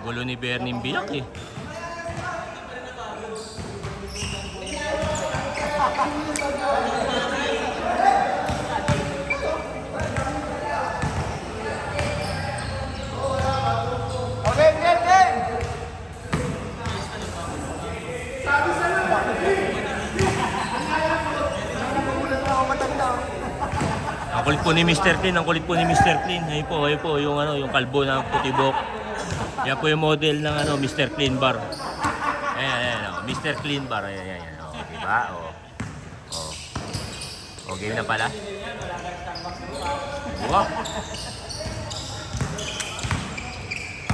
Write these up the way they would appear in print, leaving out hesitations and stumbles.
Gulo ni Bernie Biak eh. Okay, game! Sabi sa'yo! Ang kulit po ni Mr. Clean, ang kulit po ni Mr. Clean. Ayun po, yung ano, yung kalbo ng putibok. Yan po yung model ng ano, Mr. Clean Bar. Ayan, oh, Mr. Clean Bar. Ayan. Oh, diba? Oh. Okay na pala. Wow.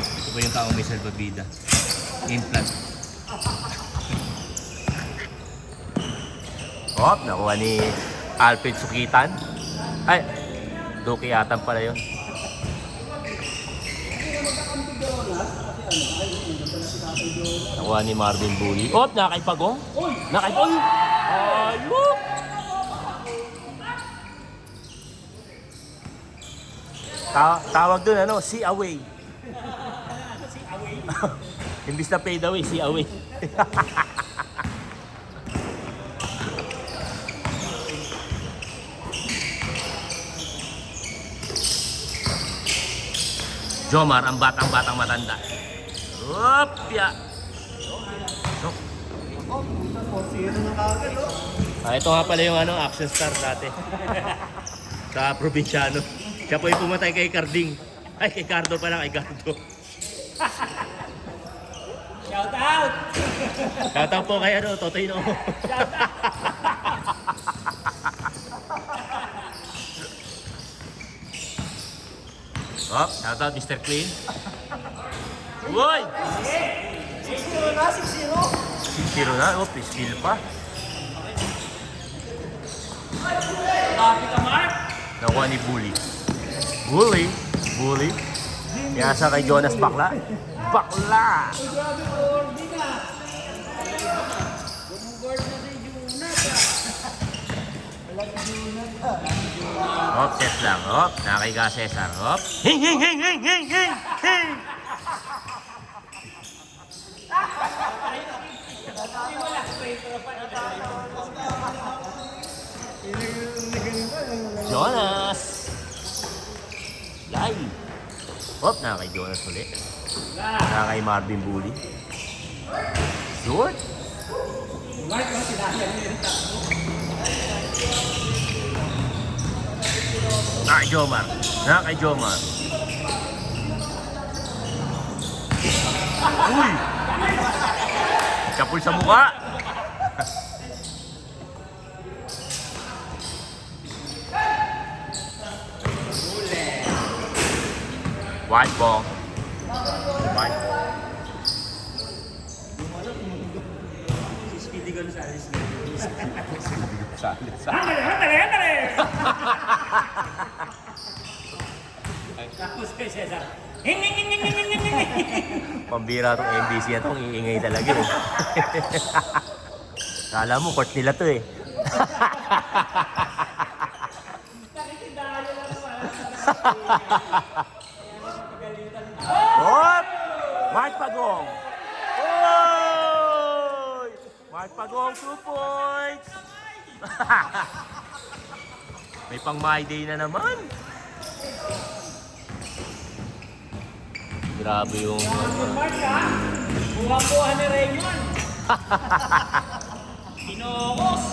Ito po yung taong may salbabida. Implant. Hop, nakuha ni Alfred Sukitan. Ay, Duki Atan pala yun. Nakuha ni Marvin Bully. Hop, nakaipagong. Nakaipagong. Ayok! Tawag dun, ano, see away. See away? Imbis na fade away, see away. Jomar, ang batang matanda. Opya! Ito nga pala yung ano, action star dati. Sa probinsyano. Siya po yung pumatay kay Carding. Ay, kay Cardo pala, kay Cardo. Shout out! Shout out po kay ano, Totoy no. Shout out! Oh, shout out Mr. Clean. Uy! 6-0 na, 6-0. 6-0 na, oh, pisil pa. Copy ka, Mark. Nakuha ni Bully. Bully. Yasa kay Jonas Bakla. Bakla! Grabe ko, hindi ka. Bumugard na si Junat. Wala si Junat. Hop, set lang. Hop, nakaiga Cesar. Hop. Hing! Jonas! Live! Hop, nakakay Jonas ulit. Nakakay Marvin Bully. Short! Mark, ang sinahan niya. Nakakay Jomar. Uy! Kapul sa mukha! White ball. Speedy Gonzales. Gonzales. Handale! Tapos kay Cesar. Hing! Pambira tong MBC na tong iingay talaga eh. Kala mo, court nila to eh. Hop! Mark Pagong! Oy! Mark Pagong, 2 points! May pang my day na naman. Grabe yung... Mark ha? Buha-buha ni Raymond. Pinokos.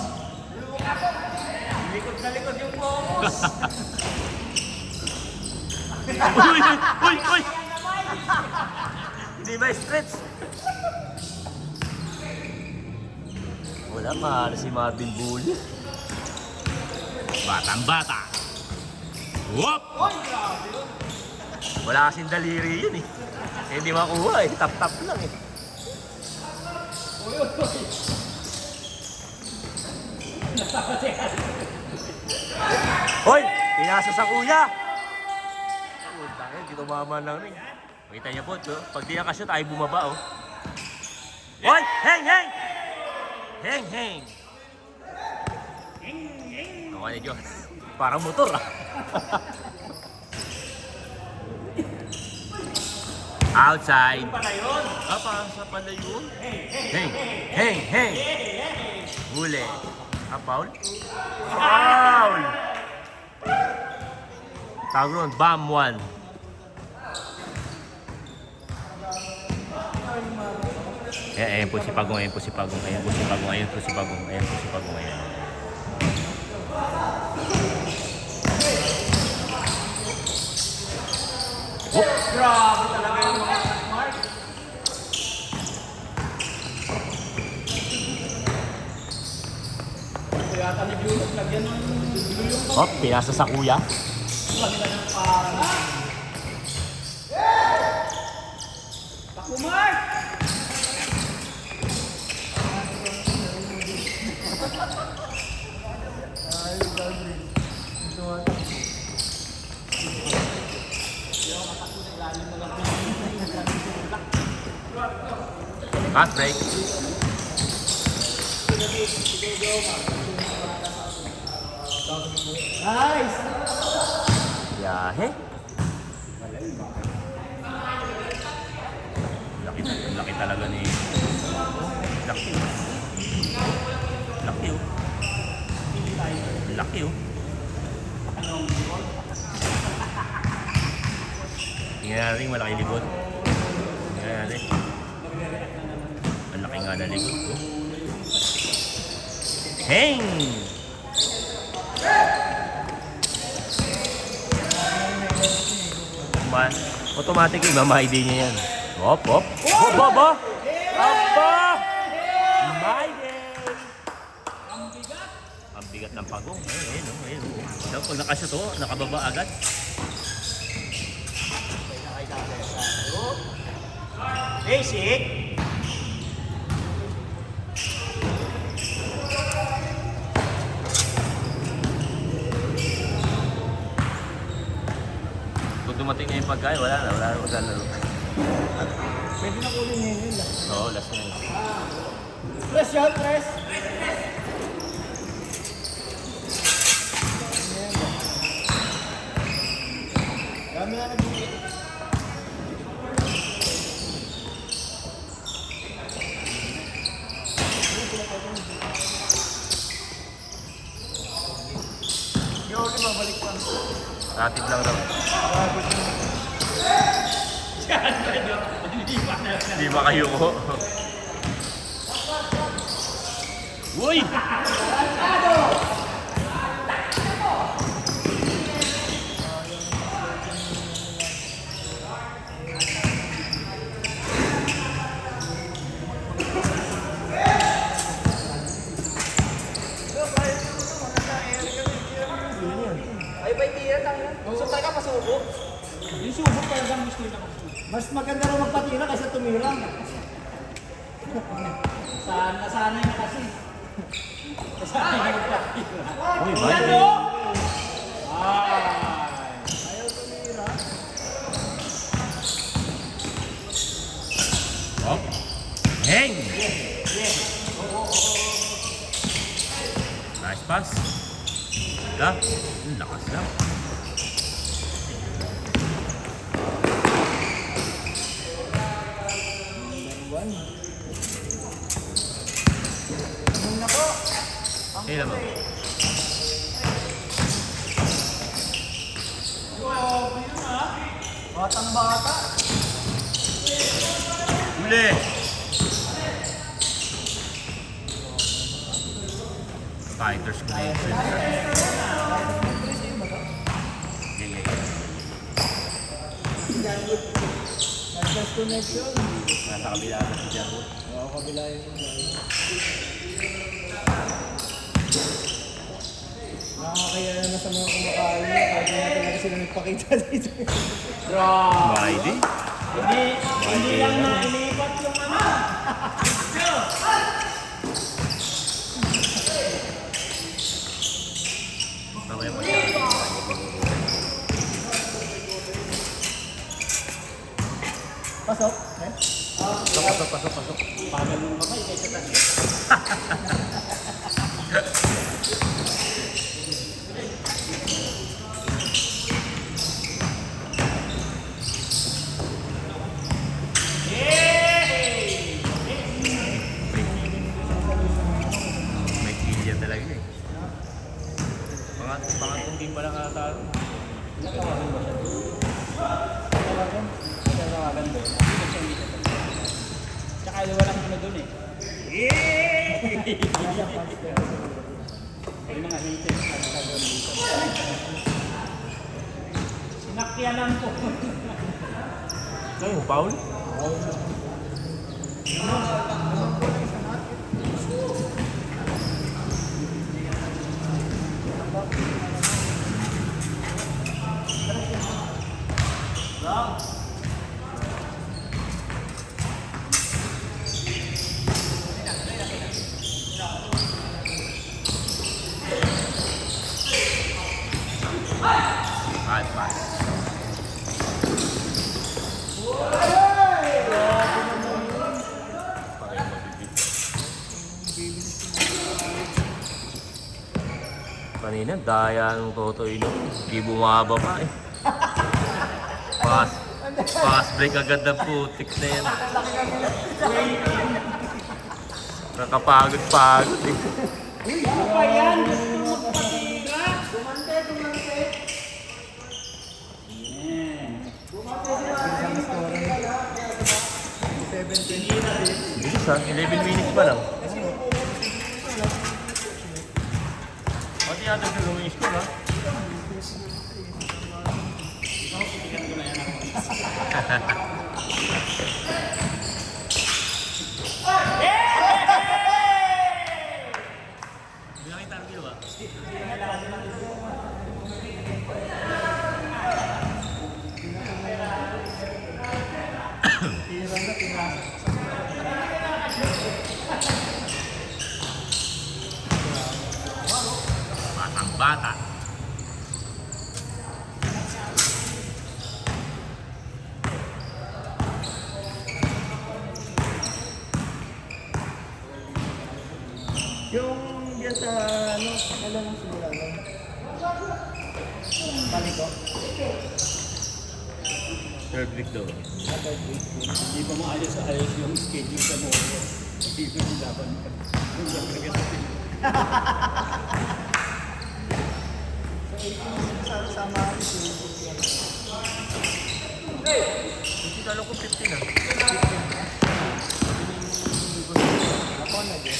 Likod na likod yung focus. Uy! Hindi ba stretch? Wala, mahal si Marvin Bully. Batang-bata. Whoop! Wala kasing daliri yun eh. Hindi makuha eh. Tap-tap lang eh. Hoy! Pinasa sa kuya! Puta nga, dito mama lang rin. Kita niya po, pag di nakashoot, ay bumaba oh. Hoy! Heng! Nakuha ni Diyos. Parang motor ah. Outside. Apa, sa pala yun? Heng, heng, heng. Huli. Foul? Foul! Tawag ron, bam 1. Ayan po si Pagong, ayan po si Pagong, ayan po si Pagong, ayan po si Pagong, ayan po si Pagong, ayan. Oh! Grabe talaga yung mga Mark. Kaya tanibulog lagyan ng yung Oh, pinasa sa kuya. kanila ng parang. Taku Mark! Ay, gabi. Ito ata. Fast break. Nice! Yahe. Laki talaga ni... Laki. Laki oh. Laki oh. Tingnan natin malaki likod. Tingnan natin. Ang laki nga na likod ko. Heng! Man, automatic mamay din niya yan. Hop, hop. Hop, hop, hop. Aba! My day! Ang bigat ng Pagong. Ayun, ayun. Pag nakasya to, nakababa agad. Basic! Kung dumating na yung pagkain, wala na maglalaro. Pwede na kunin ngayon yun lang. Oo, last na yun. Press yun, press! Dami na nag-iit. Yung ulit mabalik pa. Ratid lang daw. Di ba kayo ko? Uy! Ay, ba tira tayo? Gusto talaga pasubo? Yung subo talagang gusto na. Mas maganda rin magpatira kaysa tumira. Nasanay na kasi. Nasanay na magpatira. Uy, bye. Ayaw tumira. Hop. Heng! Nice pass. Wala. Ang lakas lang. Ano na po? Kailan mo? Batang bata. Huli! Fighters connection. Nag-gas connection. Nasa kabila na si Jaro. Oo, kabila yun. Nakakaya na sa mga kumakain. Pwede na talaga sila nagpakita dito. Grabe. Maidi. Hindi lang na iniipat yung ano. Mamaya pa siya. Pasok? Eh? Pasok. Pagal mo ba kayo kaysa tayo? Barangay. Dito siya hindi siya. Tsaka walang ano dun eh. Yung mga haters na sa doon dito. Sinakyanan ko. Ano, Paul? Pass. Kanina, daya ng Totoy no. Hindi bumababa eh. Pass break agad ng putik na yan. Nakapagod-pagod eh. Ano ba yan? Gusto mo magpatira? Dumante. Bilis ha, 11 minutes pa lang. Pati yata sa luming score ha. Hindi nakita ang ginawa. Batang-bata. Yung yan sa ano, kailan ang simula nun? Balik ko. Third week daw. Hindi pa maayos yung schedule sa Moyo. Hindi pa nilaban ka. Sa Maris Hindi talo ko 15 ah. ako na din.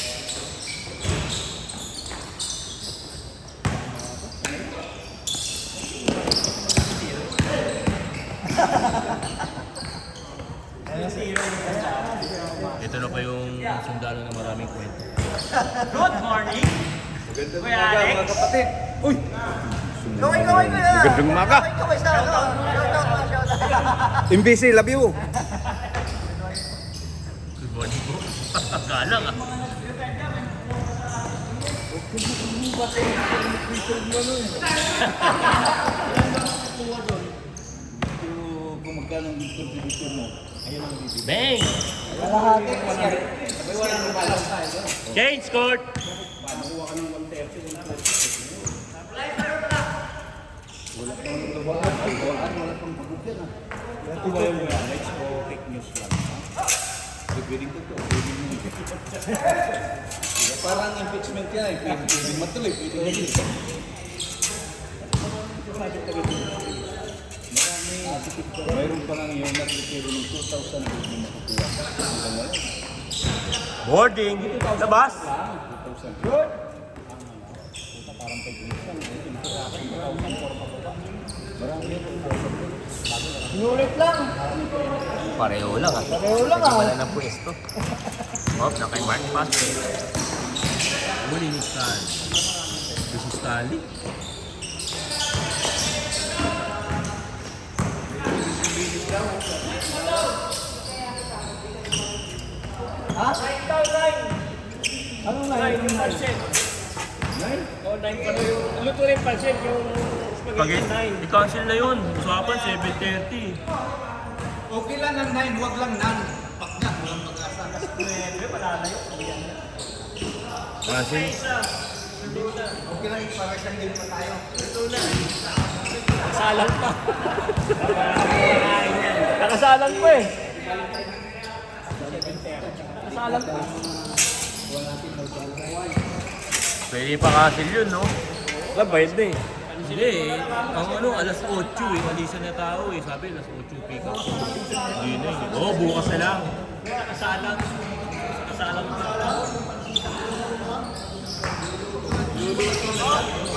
Ito na pa yung sundalo ng maraming kwento. Good morning! Magandang umaga mga kapatid. Uy! Kaway ko na! Magandang umaga. Kaway sa ano? MBC, love you. Good morning po. Galang ah. Kung magkano ang contribution mo, ayun ang bibig. Bang! Kalahati kasi. Sabay walang lumalang tayo. Change court! Nakuha ka ng 130. Wala pang pagkukyan ah. Tumayo mo yan, let's go fake news lang. Pwedeng to. Parang impeachment yan eh. Pwedeng matuloy, pwedeng hindi. Mayroon pa lang yung nag-retiro ng 2,000 hindi makukuha. Boarding! Labas! 2,000. Good! Parang pag-inisang. Marami yung inulit lang. Pareho lang ah. Pareho lang ah. Wala ng pwesto. Oh, na kay Mark pass. Muli ni Stan. This is Stanley. Ha? Anong 9%? 9? O 9 pa yung... Luto rin pansit yung spaghetti 9. I-cancel na yun. Usapan 7:30. Okay lang ang 9, huwag lang nan. Pak na, walang pag-asa. Malalayo. Cancel. Okay lang, para siyang game pa tayo. Nakasalang pa. Nakasalang pa eh. Nakasalang pa. Pwede pa cancel yun, no? Labayad na eh. Hindi eh. Ang ano, alas 8 eh. Alisan na tao eh. Sabi, alas 8 pick up. Hindi na eh. Oo, bukas na lang. Kasalang. Kasalang.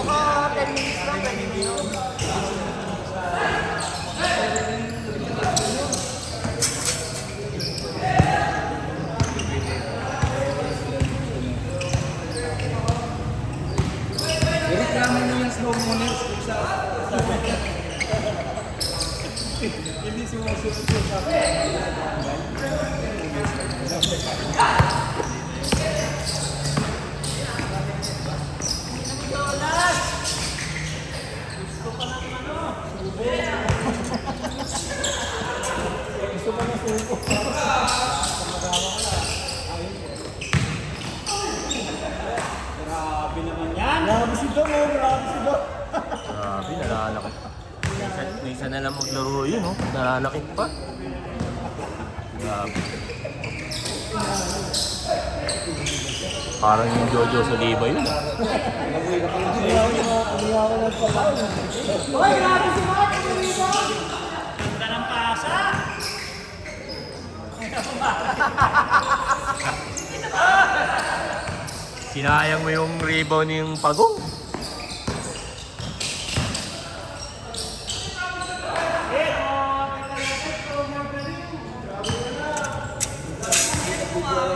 Mga 10 minutes lang, 20 minutes. Reklamo mo yung slow moners sa Hindi sumusunod sa Grabe naman yan. Grabe si Dom, grabe si Dom. Grabe, nalalakit. Minsan na lang maglaro yun, oh. Nalalakit pa. Grabe. Parang yung Jojo sa Liba yun. Hoy, grabe si Mark! Ganda ng pasa! Sinayang mo yung rebound yung Pagong.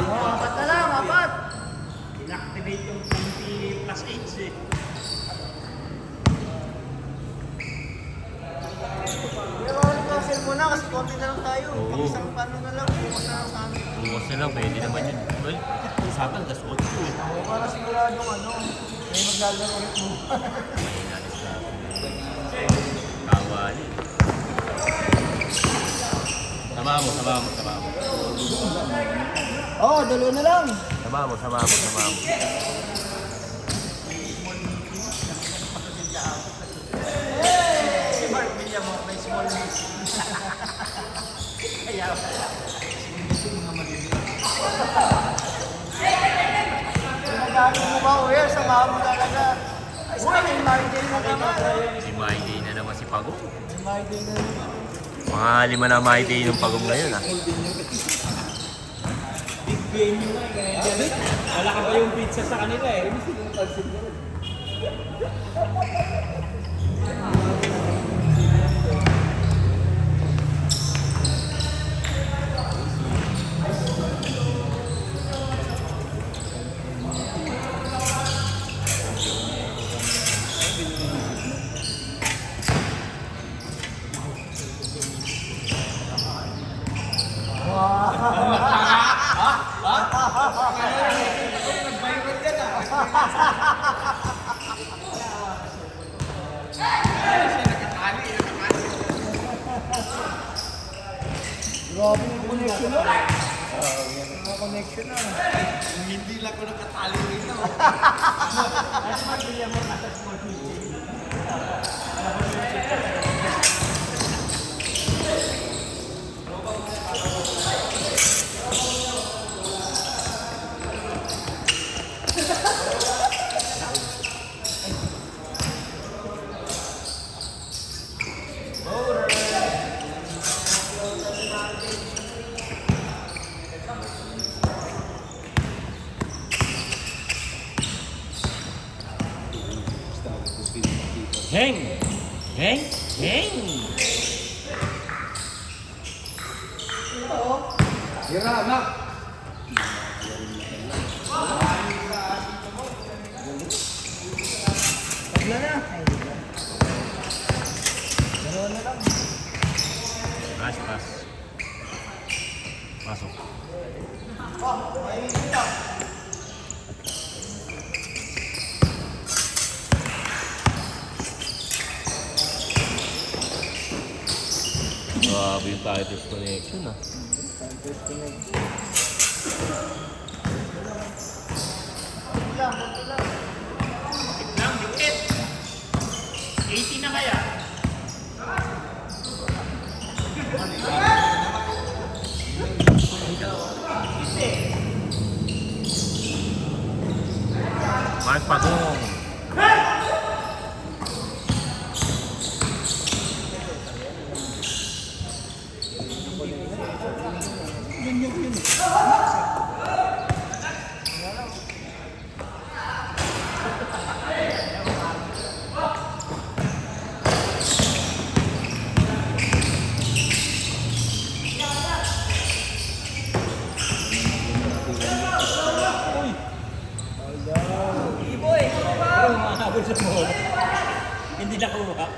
Apat na lang, apat! Inactivate yung 20 plus 8 eh. Pero cancel muna kasi konti na lang tayo. Oo. Pag-isang paano na lang, bukas na lang sa amin. Bukas na lang, pwede naman yun. Well, usapan, alas 8 eh. Para siguradong ano, may maglalaro ulit mo. May nalis na. Kawali. Sama mo. Oo, dalawa na lang. Sama mo. Si Mark Villa mo, may small miss. Kaya Pinagano mo ba, Uyer? Samahan mo talaga. Ay, sa akin, Marday na naman. Si My Day na naman si Pagong. Marday na naman. Mga 5 na My Day yung Pagong ngayon ah. Big game yun eh. Wala ka ba yung pizza sa kanila eh? Grabe yung connection na. Mga connection na. hindi lang ko nakatali rito. Kasi Marday mo nasa small pizza. Heng! Hira, anak. Pagla na. Dalawa na lang. Pass. Pasok. Grabe yung tightest connection ah. Lang, dikit. 80 na kaya? Mark Pagong. Iboy! Pero mahabol sa bola. Hindi nakuha.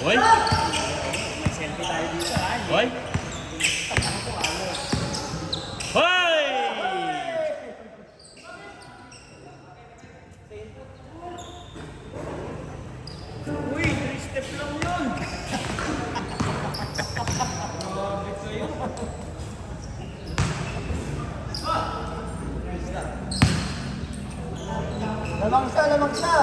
Hoy! Selfie tayo dito ha. Hoy! Hoy! Uy, 3 step lang yun. Lamang siya, lamang siya.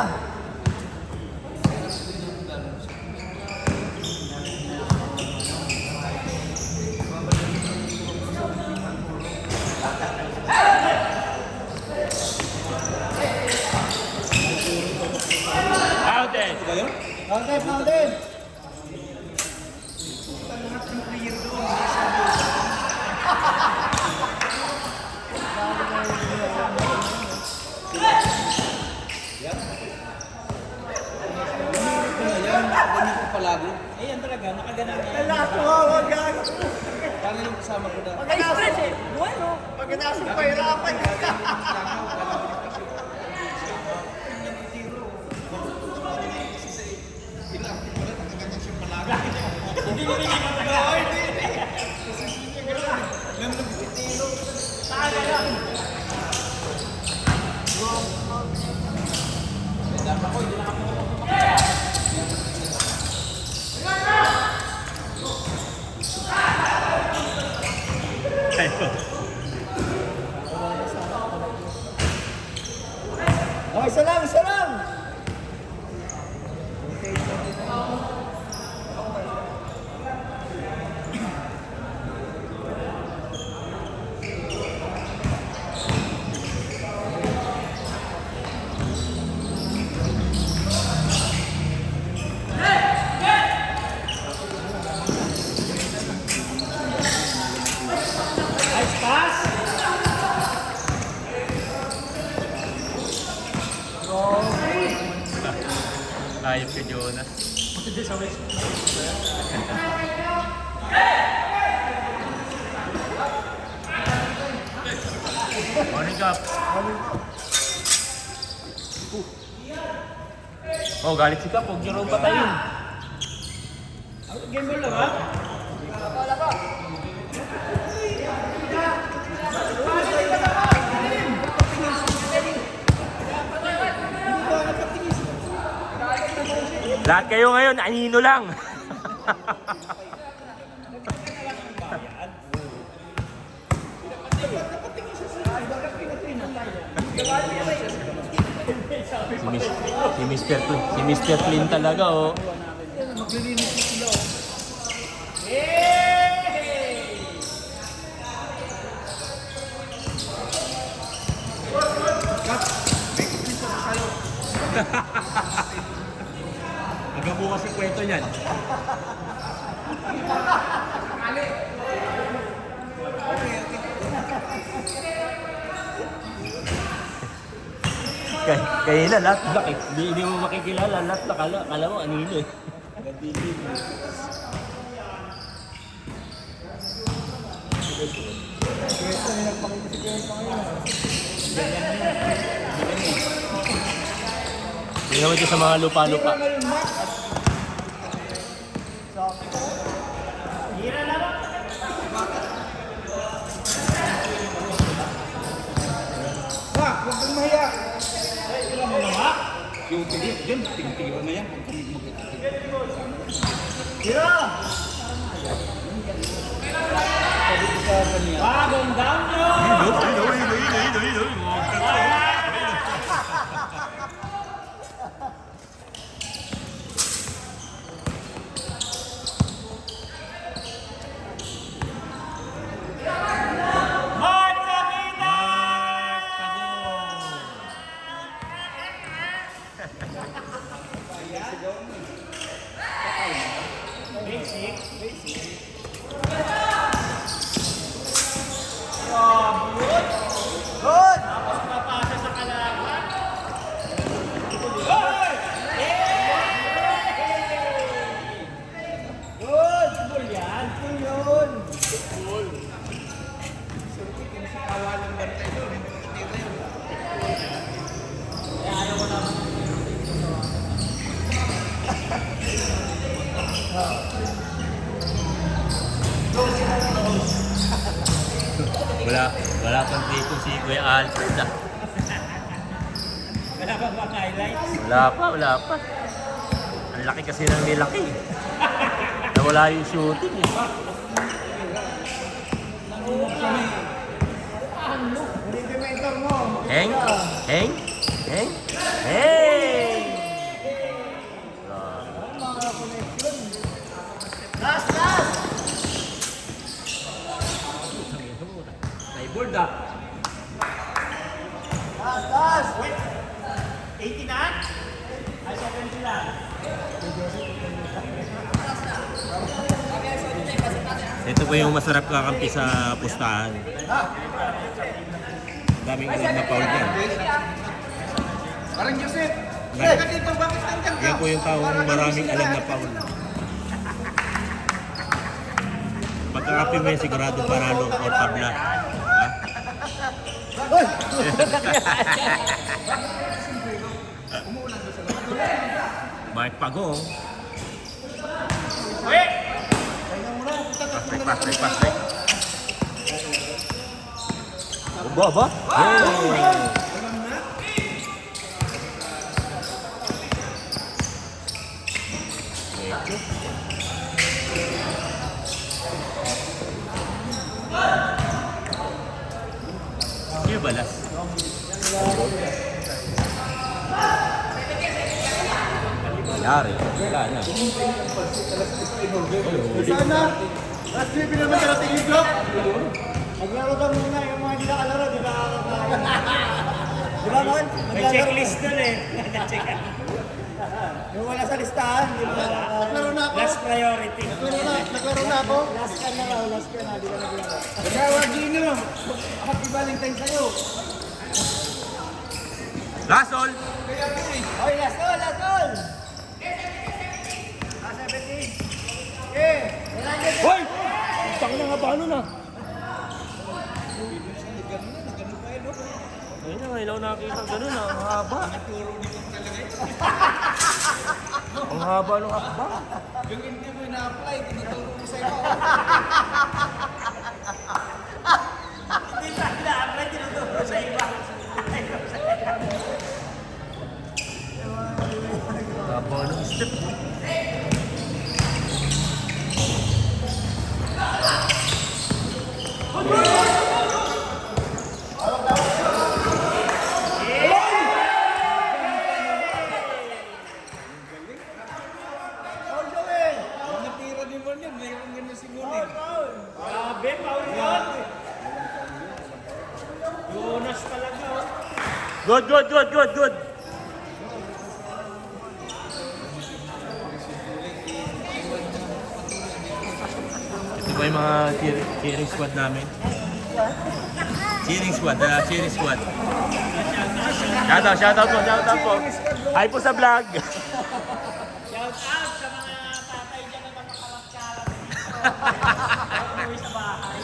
Outed! Fountain, fountain. Ganyan ko palagi. Ayan talaga, nakaganang yan. Lahat mo hawag yan. Paano yung kasama ko na? Pagkatapos eh. Bueno. Pagkatapos mo pahirapan. Hindi Oh, isa lang, isa lang. Nice pass. Ayop ka, Jonas. Morning, Kap. Oh, galit si Kap. Huwag niyo raw patayin. Game ball lang ha? Wala pa. Lahat kayo ngayon, anino lang. si Mr. Clean talaga, oh. Hanggang bukas yung kwento niyan. Kaya na lahat black eh. Hindi mo makikilala, lahat na kala mo anino eh. Tingnan mo dyan sa mga lupa-lupa. Wag kang mahiya. Yung tigil, dyan, tigil na yan. Bagong down nyo! Good! Papasa sa kalaban. Good! Full yan. Full yun. Kawalan bantay doon. Wala pang tripo si Kuya Alfred ah. Wala ba bang highlights? Wala pa. Ang laki kasi ng nilaki. Nawala yung shooting eh. Redimentor mo. Heng? Heng? Heng? Heng! Last, last! Naiboard ah. Last, last! 80 na? Ay, 70 lang. Ito po yung masarap kakampi sa pustahan. Daming alam na foul yan. Parang Joseph. Bakit? Ka dito, bakit nandiyan ka? Yan po yung taong maraming alam na foul. Pagkakapi mo yan, sigurado panalo o tabla. Ha? Mark Pagong. Pasay. Ba? Hey! Sino balas? Yari. Wala na. Sana! Last trip naman sa tingin ko. Maglaro ka muna yung mga hindi nakalaro, di ba? Di ba, Mon? May checklist doon eh. Yung wala sa listahan, di ba? Naglaro na ako. Last priority. Naglaro na ako. Last ka na raw, last ka na, di ka naglaro. Kaya Gino, happy Valentine sa'yo. Last all! Oy, last all, last all! Ah, 17. Okay, 100. Hoy! Tang na nga ba ano na? Ayun na, ilaw nakita ganun ah. Ang haba. Ang haba nung hakba. Yung hindi mo na-apply, tinuturo mo sa'yo. Hindi pa na-apply, tinuturo sa iba. Haba nung step. Yung natira ni Mon yan, mayroon ganun si Mon eh. Grabe, Paul yun. Jonas talaga. oh. Good. Ito ba yung mga cheering squad namin? Cheering squad. Shoutout po. Hi po sa vlog. Shout out sa mga tatay dyan na nakakalap-kalap. Umuwi sa bahay.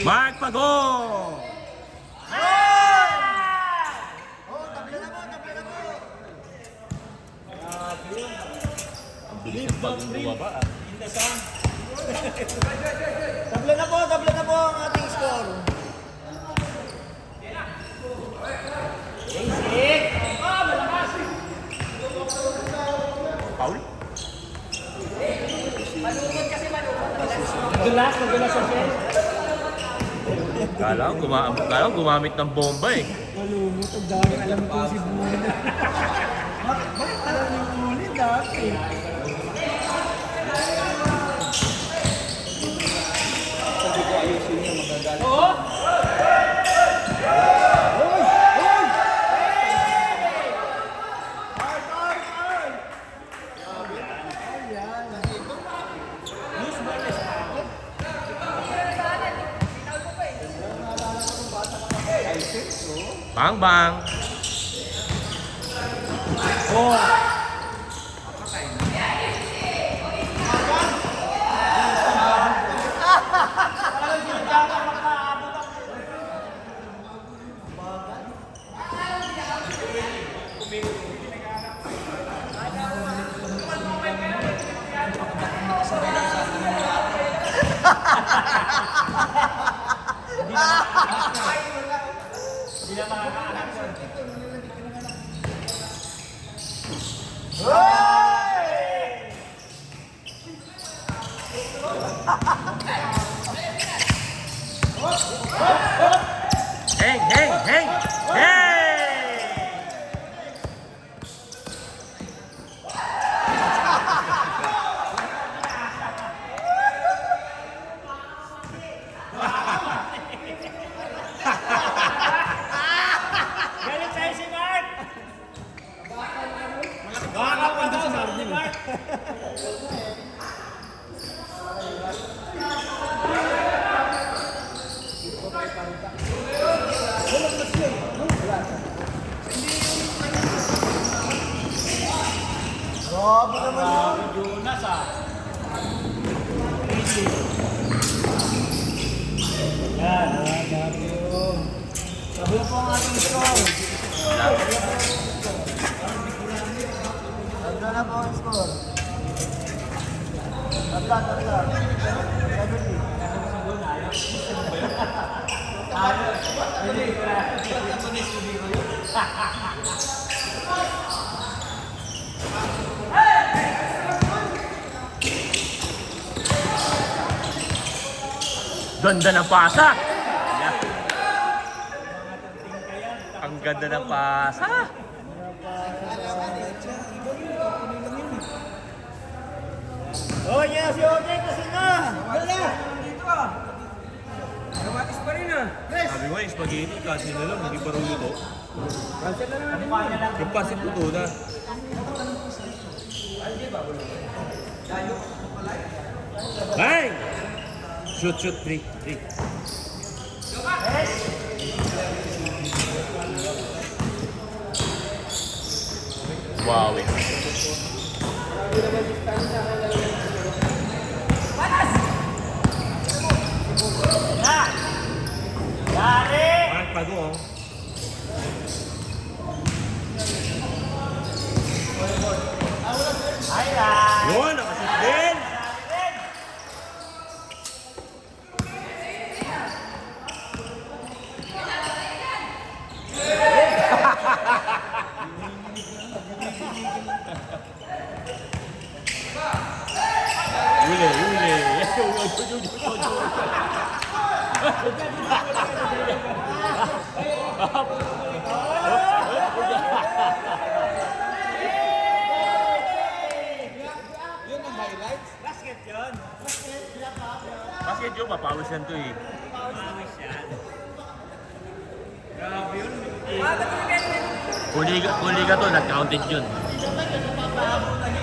Mark Pagong! Ang bilis ng Pagong bumaba ah. Tabla na po ang ating score. Paul? Madulas sa shed. Kala ko gumamit ng bomba eh. Malumot, ang dami alam ko si Bulin. Bakit alam ni Bulin dati? Sabi ko, ayusin niya magagalit. Oo. Bang bang. Oh. Hindi na makakaanak yun. Heng, heng, heng. Hey! Galit sa'yo si Mark! Baka pa daw si Mark! Grabe naman yun. Jonas ah. Yan, grabe yun. Sabi po ang ating score. Tatlo na po ang score. Tatlo. 70. Ganda ng pasa. Yeah. Ang ganda ng pasa. Oh, yeah, si Oje kasi na. Wala. Sabi ko yung spaghetti, kasi na lang, hindi pa rin luto. Yung pasit luto na. Bang! Shoot, 3. Wow. Mark Pagong. Yun, nakashoot din! Basket yun. Basket yun, papawis yan to eh. Pawis yan. Grabe yun. Kuli ka to, not-counted yun.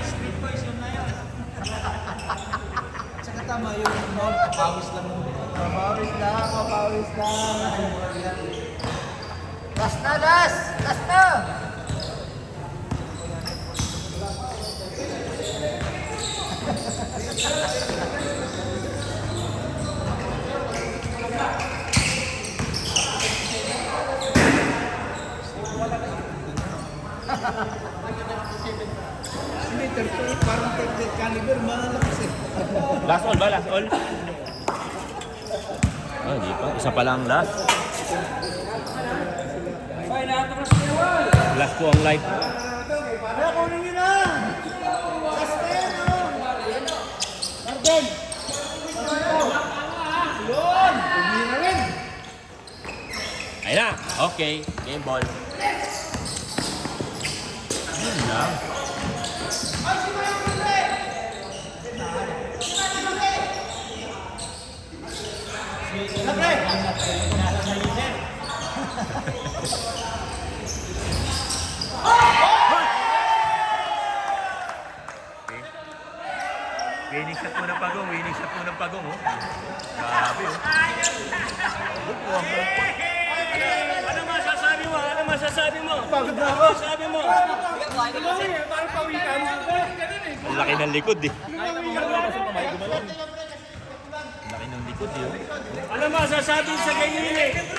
Street boys yun na yun. Tsaka tama yung mall, papawis lang. Papawis lang. Last na, last! Last na! Meter to, parang 38 caliber, malakas eh. Last all ba? Last all? Ah, hindi pa. Isa pa lang last. Last po ang live. Kaya kunin nyo na! Last na yan, oh! Arden! Ayun na. Okay. Game ball. Yun lang. Winning shot mo ng Pagong. Winning shot mo ng Pagong. Oh. Grabe oh. Ano masasabi mo ha? masasabi mo? Pagod na ako. Sabi mo. Parang pawikan. Ang laki ng likod eh. Laki ng likod eh. Oh. Ano masasabi sa ganyan eh?